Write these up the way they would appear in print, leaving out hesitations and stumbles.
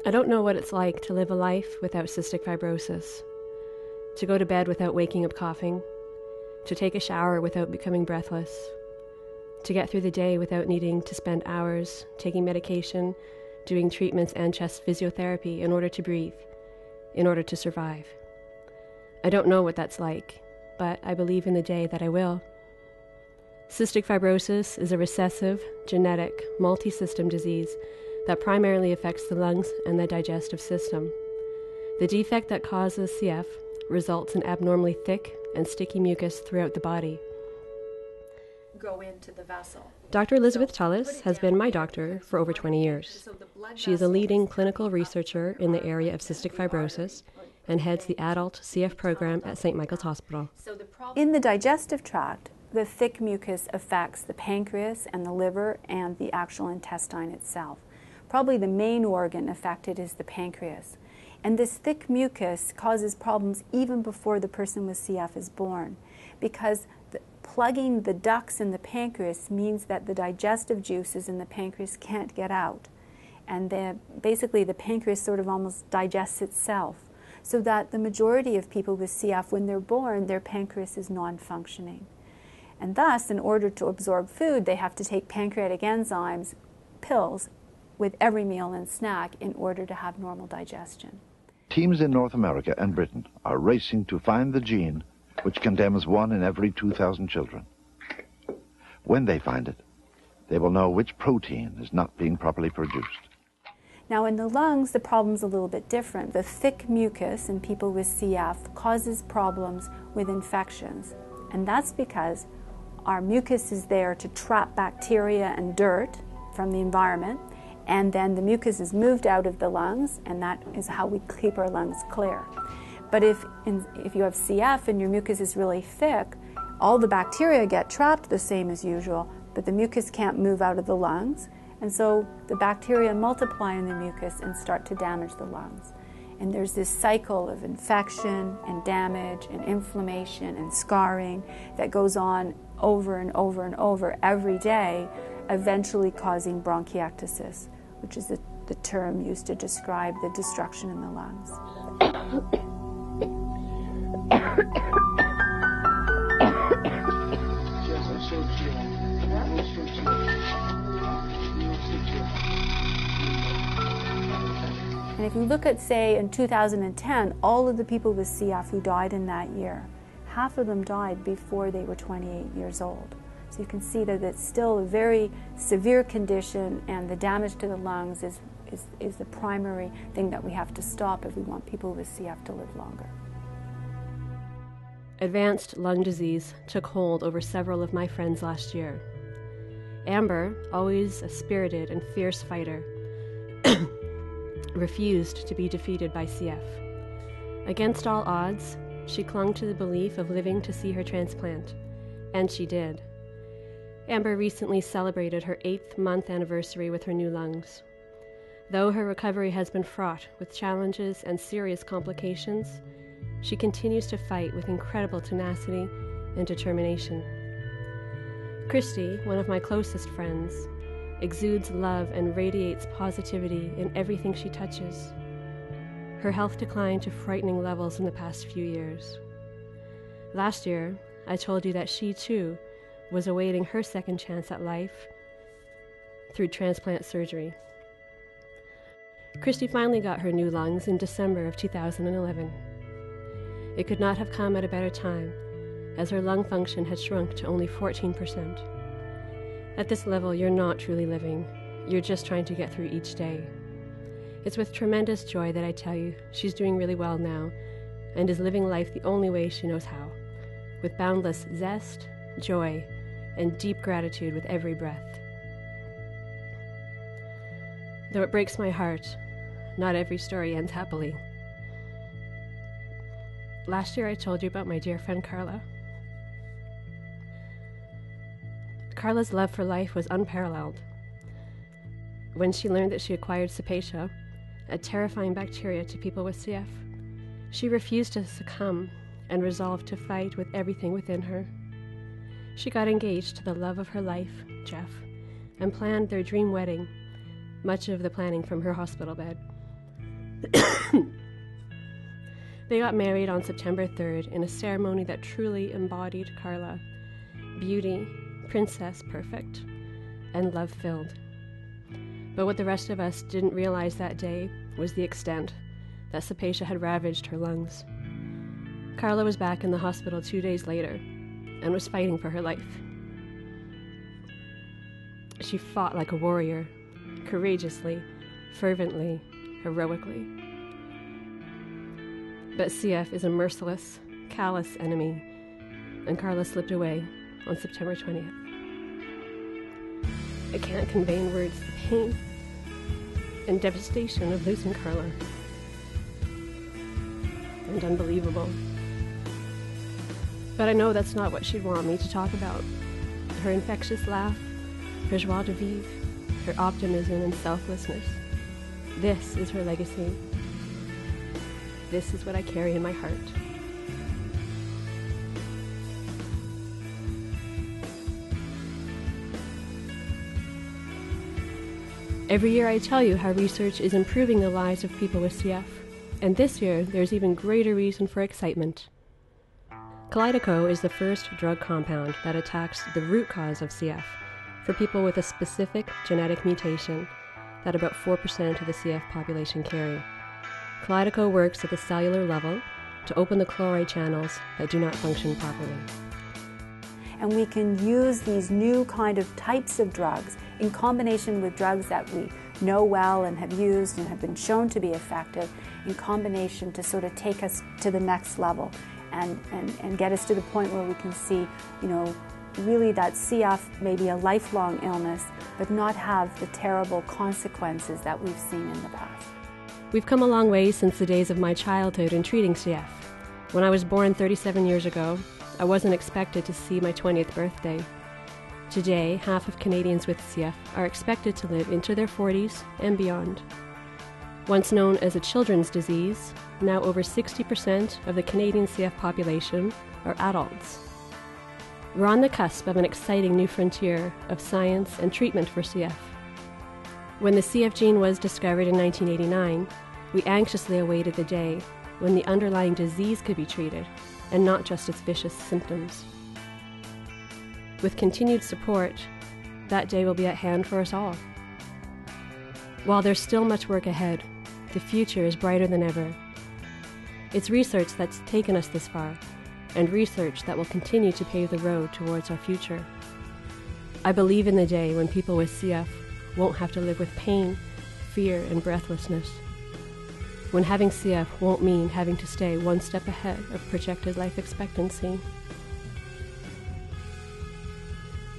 I don't know what it's like to live a life without cystic fibrosis, to go to bed without waking up coughing, to take a shower without becoming breathless, to get through the day without needing to spend hours taking medication, doing treatments and chest physiotherapy in order to breathe, in order to survive. I don't know what that's like, but I believe in the day that I will. Cystic fibrosis is a recessive, genetic, multi-system disease that primarily affects the lungs and the digestive system. The defect that causes CF results in abnormally thick and sticky mucus throughout the body. Go into the vessel. Dr. Elizabeth Tullis has been my doctor for over 20 years. She is a leading clinical researcher in the area of cystic fibrosis and heads the adult CF program at St. Michael's Hospital. In the digestive tract, the thick mucus affects the pancreas and the liver and the actual intestine itself. Probably the main organ affected is the pancreas. And this thick mucus causes problems even before the person with CF is born, because plugging the ducts in the pancreas means that the digestive juices in the pancreas can't get out. And basically the pancreas sort of almost digests itself, so that the majority of people with CF, when they're born, their pancreas is non-functioning. And thus, in order to absorb food, they have to take pancreatic enzymes, pills, with every meal and snack in order to have normal digestion. Teams in North America and Britain are racing to find the gene which condemns 1 in every 2,000 children. When they find it, they will know which protein is not being properly produced. Now in the lungs, the problem's a little bit different. The thick mucus in people with CF causes problems with infections. And that's because our mucus is there to trap bacteria and dirt from the environment, and then the mucus is moved out of the lungs, and that is how we keep our lungs clear. But if you have CF and your mucus is really thick, all the bacteria get trapped the same as usual, but the mucus can't move out of the lungs, and so the bacteria multiply in the mucus and start to damage the lungs. And there's this cycle of infection and damage and inflammation and scarring that goes on over and over and over every day, eventually causing bronchiectasis, which is the term used to describe the destruction in the lungs. And if you look at, say, in 2010, all of the people with CF who died in that year, half of them died before they were 28 years old. So you can see that it's still a very severe condition, and the damage to the lungs is the primary thing that we have to stop if we want people with CF to live longer. Advanced lung disease took hold over several of my friends last year. Amber, always a spirited and fierce fighter, refused to be defeated by CF. Against all odds, she clung to the belief of living to see her transplant, and she did. Amber recently celebrated her 8th month anniversary with her new lungs. Though her recovery has been fraught with challenges and serious complications, she continues to fight with incredible tenacity and determination. Christy, one of my closest friends, exudes love and radiates positivity in everything she touches. Her health declined to frightening levels in the past few years. Last year, I told you that she, too, was awaiting her second chance at life through transplant surgery. Christy finally got her new lungs in December of 2011. It could not have come at a better time, as her lung function had shrunk to only 14%. At this level, you're not truly living. You're just trying to get through each day. It's with tremendous joy that I tell you she's doing really well now and is living life the only way she knows how, with boundless zest, joy, and deep gratitude with every breath. Though it breaks my heart, not every story ends happily. Last year I told you about my dear friend Carla. Carla's love for life was unparalleled. When she learned that she acquired cepacia, a terrifying bacteria to people with CF, she refused to succumb and resolved to fight with everything within her. She got engaged to the love of her life, Jeff, and planned their dream wedding, much of the planning from her hospital bed. They got married on September 3rd in a ceremony that truly embodied Carla. Beauty, princess perfect, and love-filled. But what the rest of us didn't realize that day was the extent that Sapesha had ravaged her lungs. Carla was back in the hospital 2 days later and was fighting for her life. She fought like a warrior, courageously, fervently, heroically. But CF is a merciless, callous enemy, and Carla slipped away on September 20th. I can't convey in words the pain and devastation of losing Carla. And unbelievable. But I know that's not what she'd want me to talk about. Her infectious laugh, her joie de vivre, her optimism and selflessness. This is her legacy. This is what I carry in my heart. Every year I tell you how research is improving the lives of people with CF, and this year there's even greater reason for excitement. Kalydeco is the first drug compound that attacks the root cause of CF for people with a specific genetic mutation that about 4% of the CF population carry. Kalydeco works at the cellular level to open the chloride channels that do not function properly. And we can use these new kind of types of drugs in combination with drugs that we know well and have used and have been shown to be effective, in combination to sort of take us to the next level and get us to the point where we can see, really that CF may be a lifelong illness, but not have the terrible consequences that we've seen in the past. We've come a long way since the days of my childhood in treating CF. When I was born 37 years ago, I wasn't expected to see my 20th birthday. Today, half of Canadians with CF are expected to live into their 40s and beyond. Once known as a children's disease, now over 60% of the Canadian CF population are adults. We're on the cusp of an exciting new frontier of science and treatment for CF. When the CF gene was discovered in 1989, we anxiously awaited the day when the underlying disease could be treated, and not just its vicious symptoms. With continued support, that day will be at hand for us all. While there's still much work ahead, the future is brighter than ever. It's research that's taken us this far, and research that will continue to pave the road towards our future. I believe in the day when people with CF won't have to live with pain, fear, and breathlessness. When having CF won't mean having to stay one step ahead of projected life expectancy.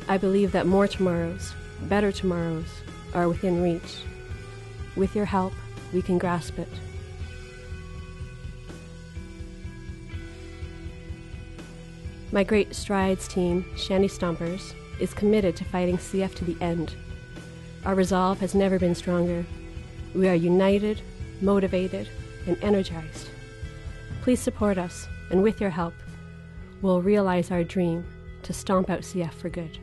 I believe that more tomorrows, better tomorrows, are within reach. With your help, we can grasp it. My Great Strides team, Shanty Stompers, is committed to fighting CF to the end. Our resolve has never been stronger. We are united, motivated, and energized. Please support us, and with your help, we'll realize our dream to stomp out CF for good.